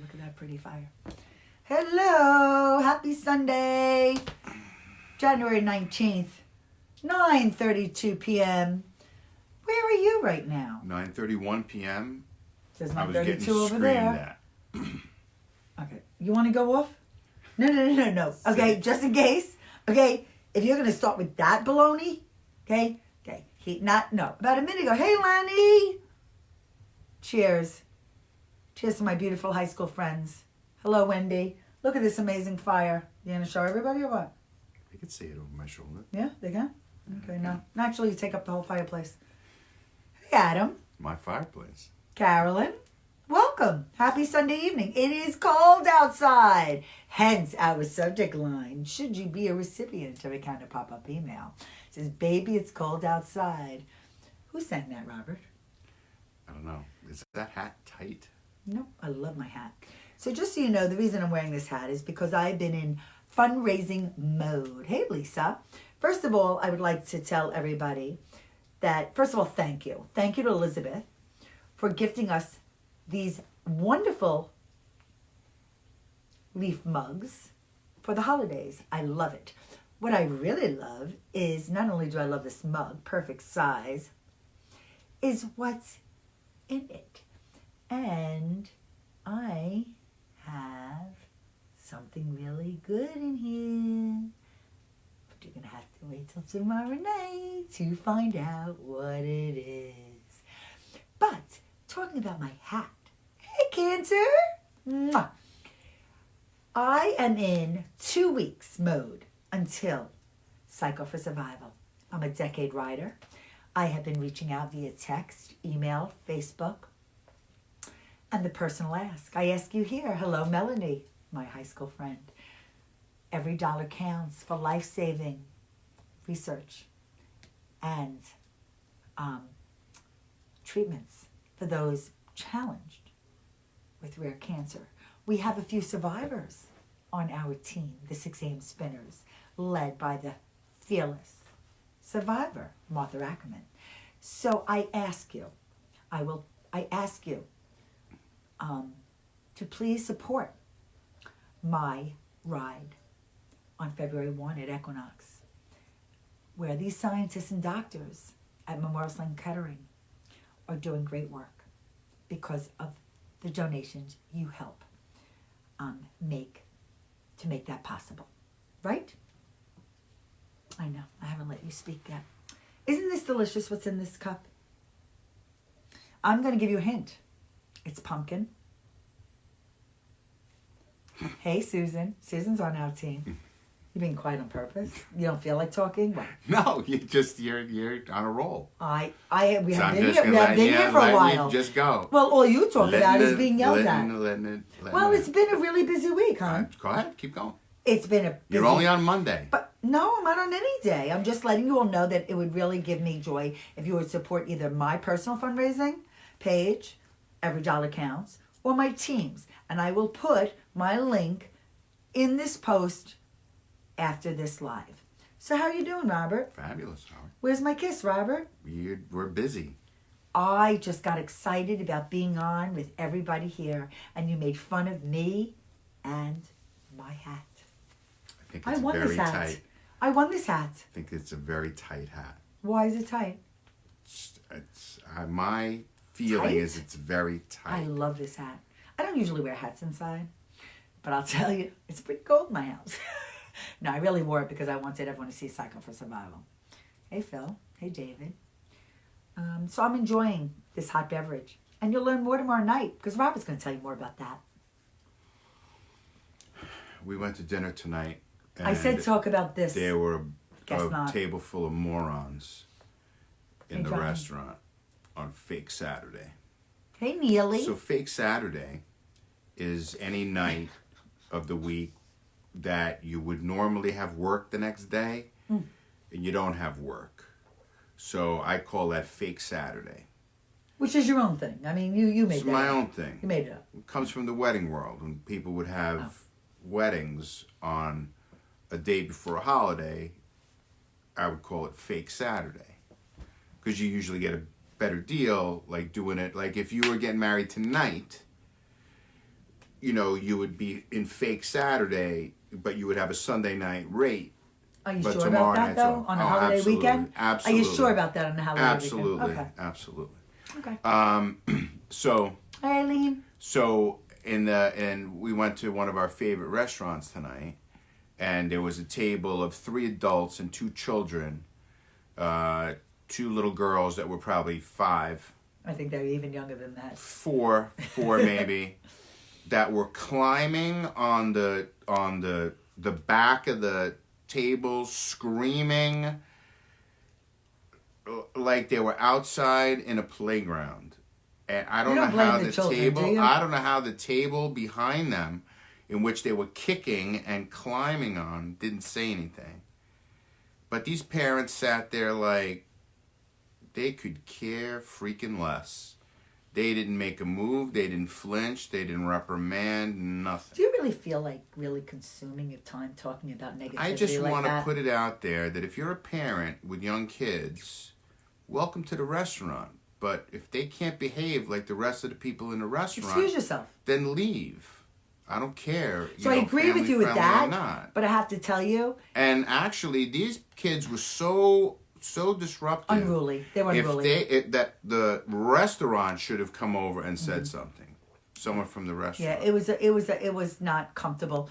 Look at that pretty fire. Hello, happy Sunday, January 19th, 9:32 p.m. Where are you right now? 9:31 p.m. Says I was getting 9:32 over screamed there. at. Okay, you want to go off? No. Okay, just in case. Okay, if you're gonna start with that baloney, okay. About a minute ago. Hey, Lenny. Cheers. Cheers to my beautiful high school friends. Hello, Wendy. Look at this amazing fire. You gonna show everybody or what? I could see it over my shoulder. Yeah, they can? Okay, no. Actually, you take up the whole fireplace. Hey, Adam. My fireplace. Carolyn. Welcome. Happy Sunday evening. It is cold outside. Hence our subject line. Should you be a recipient of a kind of pop-up email? It says, baby, it's cold outside. Who sang that, Robert? I don't know. Is that hat tight? Nope, I love my hat. So just so you know, the reason I'm wearing this hat is because I've been in fundraising mode. Hey, Lisa. First of all, I would like to tell everybody that, first of all, thank you. Thank you to Elizabeth for gifting us these wonderful leaf mugs for the holidays. I love it. What I really love is, not only do I love this mug, perfect size, is what's in it. And I have something really good in here. But you're going to have to wait till tomorrow night to find out what it is. But, talking about my hat. Hey, Cancer! Mwah. I am in 2 weeks mode until Cycle for Survival. I'm a decade rider. I have been reaching out via text, email, Facebook, and the personal ask. I ask you here, hello, Melanie, my high school friend. Every dollar counts for life-saving research and treatments for those challenged with rare cancer. We have a few survivors on our team, the 6 a.m. Spinners, led by the fearless survivor, Martha Ackerman. So I ask you, to please support my ride on February 1 at Equinox, where these scientists and doctors at Memorial Sloan Kettering are doing great work because of the donations you help make that possible. Right? I know, I haven't let you speak yet. Isn't this delicious, what's in this cup? I'm going to give you a hint. It's pumpkin. Hey, Susan. Susan's on our team. You're being quiet on purpose? You don't feel like talking? What? No, you're on a roll. We haven't been Letting here for a while. Just go. Well, all you talk about is being yelled at. Well, it's been a really busy week, huh? Go ahead, keep going. It's been a busy You're only on Monday. But no, I'm not on any day. I'm just letting you all know that it would really give me joy if you would support either my personal fundraising page, Every Dollar Counts, or my team's. And I will put my link in this post after this live. So how are you doing, Robert? Fabulous, Howard. Where's my kiss, Robert? We're busy. I just got excited about being on with everybody here, and you made fun of me and my hat. I think it's very tight. I won this hat. I think it's a very tight hat. Why is it tight? My feeling Tight? is it's very tight. I love this hat. I don't usually wear hats inside, but I'll tell you, it's pretty cold in my house. No, I really wore it because I wanted everyone to see Cycle for Survival. Hey, Phil. Hey, David. So I'm enjoying this hot beverage. And you'll learn more tomorrow night because Robert's going to tell you more about that. We went to dinner tonight. And I said talk about this. There were Guess a not. table full of morons in Hey, the Johnny. restaurant on Fake Saturday. Hey, Neely. So Fake Saturday is any night of the week that you would normally have work the next day and you don't have work. So I call that Fake Saturday. Which is your own thing. I mean, you made It's that my up. own thing. You made it up. It comes from the wedding world when people would have weddings on a day before a holiday. I would call it Fake Saturday because you usually get a better deal like doing it. Like if you were getting married tonight, you would be in fake Saturday, but you would have a Sunday night rate. Are you But sure tomorrow about that, night's though, off. on a Oh, holiday absolutely. weekend? Absolutely. Are you sure about that on a holiday Absolutely. weekend? Absolutely. Okay. So Hey, Eileen. and we went to one of our favorite restaurants tonight, and there was a table of 3 adults and 2 children, 2 little girls that were probably 5, I think they're even younger than that. 4 maybe, that were climbing on the back of the table, screaming like they were outside in a playground. And I don't know how the table. I don't know how the table behind them, in which they were kicking and climbing on, didn't say anything. But these parents sat there like they could care freaking less. They didn't make a move. They didn't flinch. They didn't reprimand. Nothing. Do you really feel like really consuming your time talking about negativity? I just like want to that? put it out there that if you're a parent with young kids, welcome to the restaurant. But if they can't behave like the rest of the people in the restaurant, Excuse yourself. then leave. I don't care. So I agree with you with that. Or not. But I have to tell you, And actually, these kids were so disruptive. unruly. They were unruly. That the restaurant should have come over and said something. Someone from the restaurant. Yeah, it was not comfortable.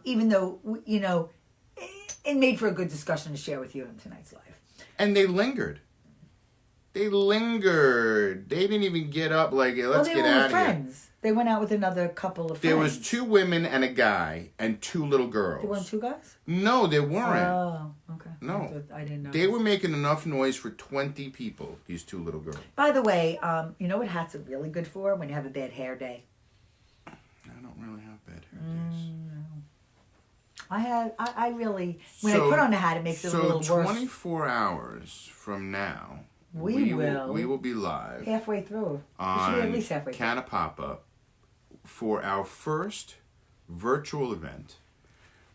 Even though it made for a good discussion to share with you in tonight's live. And they lingered. They didn't even get up like, let's get out of here. Friends. They went out with another couple of friends. There was 2 women and a guy and 2 little girls. There weren't 2 guys? No, they weren't. Oh, okay. No. I didn't know. They were making enough noise for 20 people, these 2 little girls. By the way, you know what hats are really good for? When you have a bad hair day. I don't really have bad hair days. I really, when I put on a hat, it makes it a little worse. So 24 hours from now, we will be live Halfway through. We should be at least halfway through. Canna Pop-Up for our first virtual event.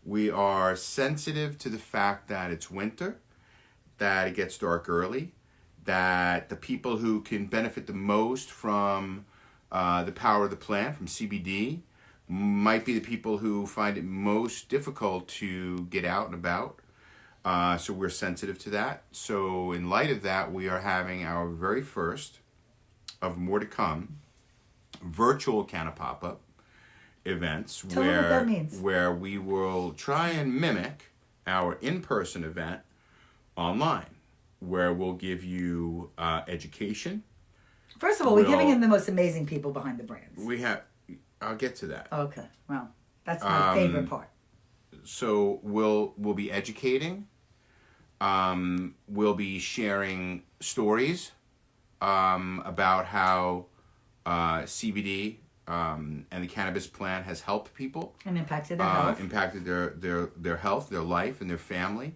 We are sensitive to the fact that it's winter, that it gets dark early, that the people who can benefit the most from the power of the plant, from CBD, might be the people who find it most difficult to get out and about. So we're sensitive to that. So in light of that, we are having our very first of more to come virtual Canna Pop-Up events. Tell them what that means. Where we will try and mimic our in-person event online, where we'll give you education. First of all, we're giving him the most amazing people behind the brands. I'll get to that. Okay, well, that's my favorite part. So we'll be educating. We'll be sharing stories about how CBD and the cannabis plant has helped people And impacted their health. impacted their health, their life, and their family.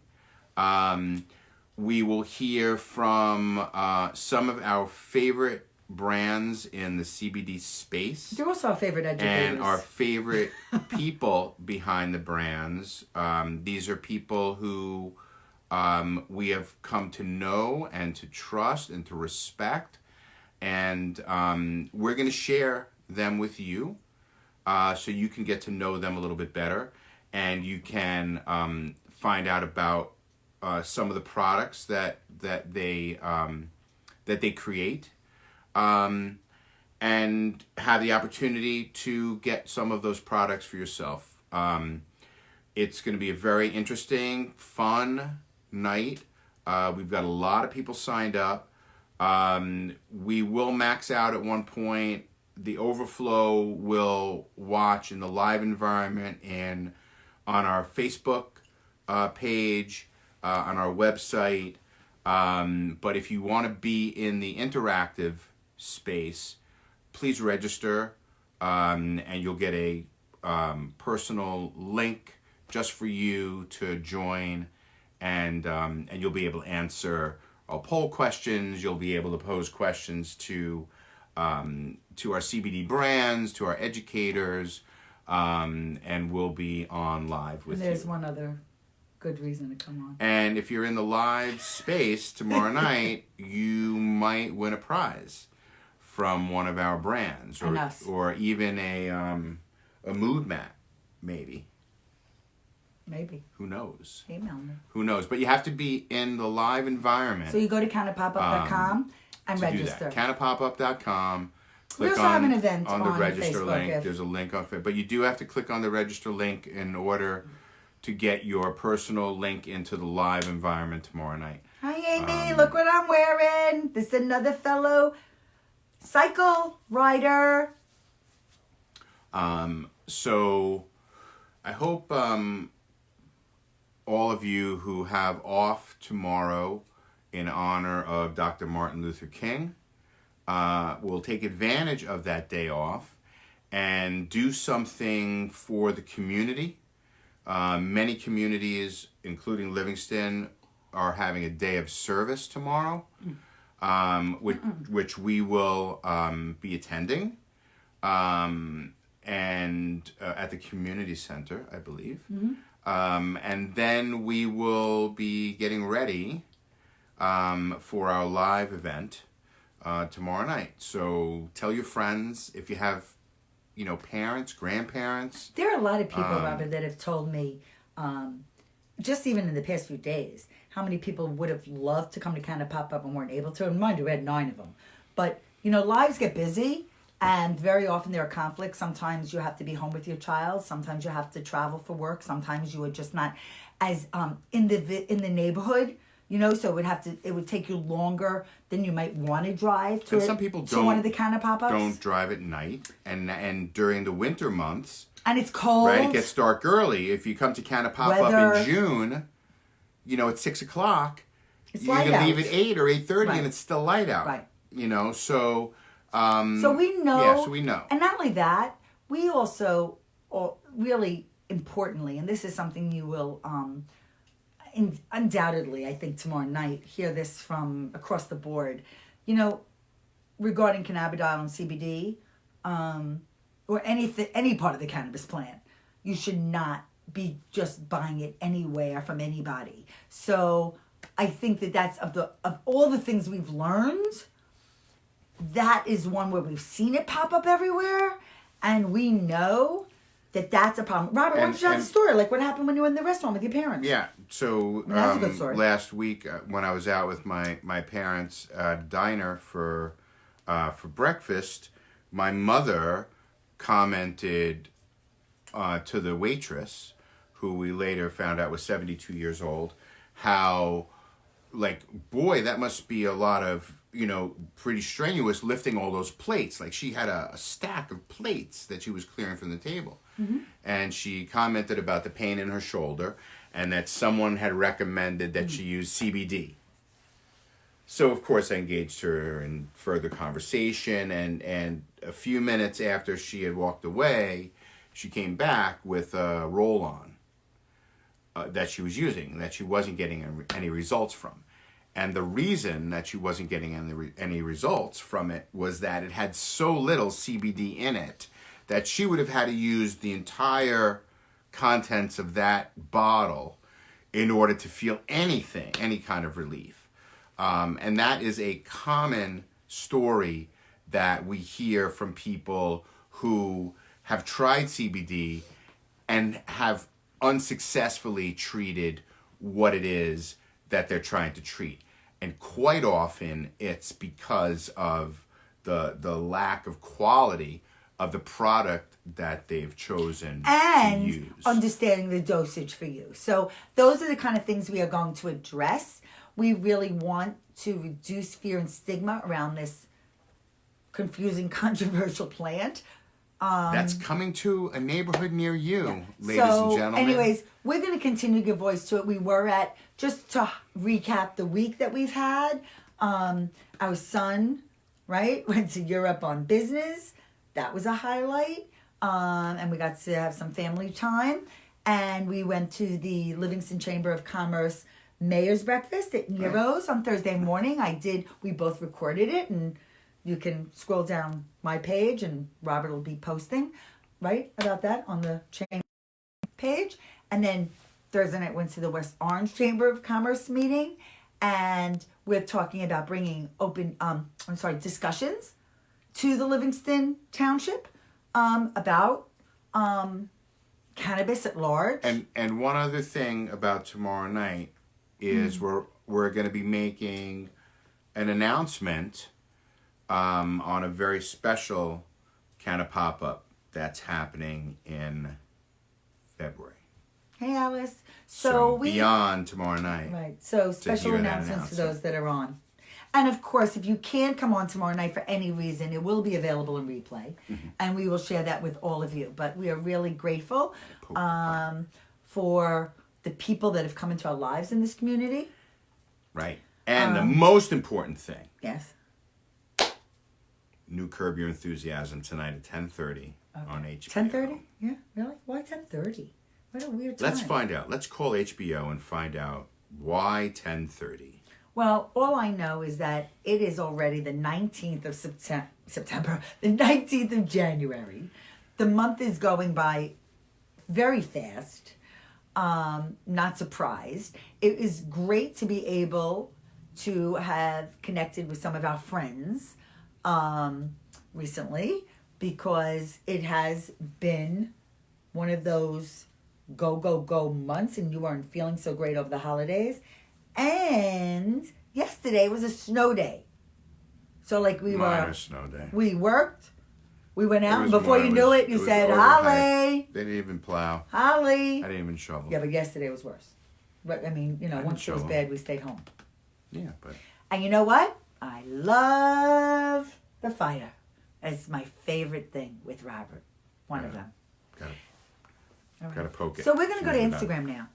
We will hear from some of our favorite brands in the CBD space. They're also our favorite educators. And our favorite people behind the brands. These are people who we have come to know and to trust and to respect. And we're going to share them with you so you can get to know them a little bit better. And you can find out about some of the products that they create. And have the opportunity to get some of those products for yourself. It's going to be a very interesting, fun night. We've got a lot of people signed up. We will max out at one point. The overflow will watch in the live environment and on our Facebook page, on our website. But if you want to be in the interactive space, please register, and you'll get a personal link just for you to join, and you'll be able to answer poll questions. You'll be able to pose questions to our CBD brands, to our educators, and we'll be on live with you. And there's one other good reason to come on. And if you're in the live space tomorrow night, you might win a prize from one of our brands, or even a a mood mat, maybe. Maybe. Who knows? Email me. Who knows? But you have to be in the live environment. So you go to counterpopup.com and to register. do that. Counterpopup.com. We Click also have an event on the on register Facebook link. if- There's a link on Facebook. But you do have to click on the register link in order to get your personal link into the live environment tomorrow night. Hi, Amy. Look what I'm wearing. This is another fellow cycle rider. So I hope all of you who have off tomorrow in honor of Dr. Martin Luther King will take advantage of that day off and do something for the community. Many communities, including Livingston, are having a day of service tomorrow, which we will be attending, and at the community center, I believe. And then we will be getting ready for our live event tomorrow night. So tell your friends if you have, parents, grandparents. There are a lot of people, Robert, that have told me, just even in the past few days, how many people would have loved to come to Canada Pop-Up and weren't able to. And mind you, we had 9 of them. But, lives get busy, and very often there are conflicts. Sometimes you have to be home with your child. Sometimes you have to travel for work. Sometimes you are just not as in the neighborhood. So it would take you longer than you might want to drive to. And some people to one of the Canada Pop-Ups. Don't drive at night, and during the winter months. And it's cold. Right, it gets dark early. If you come to Canada Pop-Up in June, at 6 o'clock, you can leave at 8 or 8:30, and it's still light out. Right. So. So we know. Yeah, so we know. And not only that, we also, really importantly, and this is something you will undoubtedly, I think, tomorrow night, hear this from across the board, regarding cannabidiol and CBD, or any part of the cannabis plant, you should not be just buying it anywhere from anybody. So I think that's of all the things we've learned, that is one where we've seen it pop up everywhere, and we know that that's a problem. Robert, why don't you have a story? Like what happened when you were in the restaurant with your parents? Yeah, so that's a good story. Last week when I was out with my parents at a diner for breakfast, my mother commented to the waitress, who we later found out was 72 years old, how, boy, that must be a lot of, pretty strenuous lifting all those plates. Like she had a stack of plates that she was clearing from the table. Mm-hmm. And she commented about the pain in her shoulder and that someone had recommended that she use CBD. So, of course, I engaged her in further conversation, and a few minutes after she had walked away, she came back with a roll-on that she was using, that she wasn't getting any results from. And the reason that she wasn't getting any results from it was that it had so little CBD in it that she would have had to use the entire contents of that bottle in order to feel any kind of relief. And that is a common story that we hear from people who have tried CBD and have unsuccessfully treated what it is that they're trying to treat. And quite often it's because of the lack of quality of the product that they've chosen to use. And understanding the dosage for you. So those are the kind of things we are going to address. We really want to reduce fear and stigma around this confusing, controversial plant. That's coming to a neighborhood near you, ladies and gentlemen. Anyways, we're going to continue to give voice to it. We were at, just to recap the week that we've had, our son, right, went to Europe on business. That was a highlight. And we got to have some family time. And we went to the Livingston Chamber of Commerce Mayor's Breakfast at Nero's on Thursday morning. We both recorded it, and you can scroll down my page and Robert will be posting, right, about that on the chamber page. And then Thursday night went to the West Orange Chamber of Commerce meeting, and we're talking about bringing discussions to the Livingston Township about cannabis at large. And one other thing about tomorrow night is we're going to be making an announcement on a very special kind of pop-up that's happening in February. Hey, Alice. So beyond tomorrow night. Right. So special hear that announcements for those that are on. And of course, if you can't come on tomorrow night for any reason, it will be available in replay. And we will share that with all of you. But we are really grateful for the people that have come into our lives in this community. Right. And the most important thing. Yes. New Curb Your Enthusiasm tonight at 10:30 on HBO. 10:30? Yeah, really? Why 10:30? What a weird time. Let's find out. Let's call HBO and find out why 10:30. Well, all I know is that it is already the 19th of September, the 19th of January. The month is going by very fast. Not surprised. It is great to be able to have connected with some of our friends recently, because it has been one of those go months and you weren't feeling so great over the holidays. And yesterday was a snow day. So like Minor snow day. We worked, we went out, and was before more- you it knew was- it, you it was said, overnight. Holly, They didn't even plow. Holly. I didn't even shovel. Yeah, but yesterday was worse. But I mean, I didn't once it was shovel. bad, we stayed home. Yeah, but And you know what? I love the fire. It's my favorite thing with Robert. One of them. gotta All right. gotta poke it. So we're going to go to See what we got. Instagram now.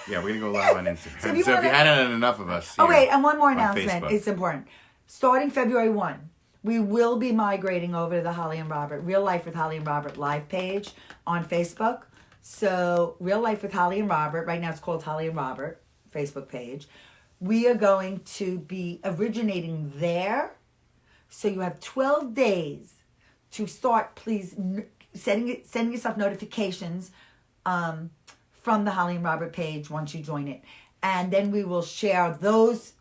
Yeah, we're gonna go live on Instagram. So so if if you you wanna- hadn't enough of us. Oh, here wait, and one more on announcement. Facebook. It's important. Starting February 1, we will be migrating over to the Holly and Robert, Real Life with Holly and Robert live page on Facebook. So, Real Life with Holly and Robert, right now it's called Holly and Robert, Facebook page. We are going to be originating there. So, you have 12 days to start, please, sending yourself notifications from the Holly and Robert page once you join it. And then we will share those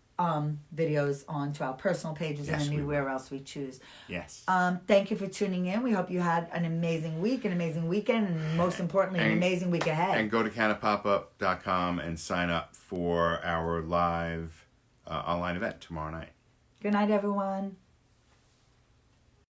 videos onto our personal pages Yes, and we anywhere else we choose. Yes. Thank you for tuning in. We hope you had an amazing week, an amazing weekend, and most importantly, an And- amazing week ahead. And go to cannapopup.com and sign up for our live online event tomorrow night. Good night, everyone.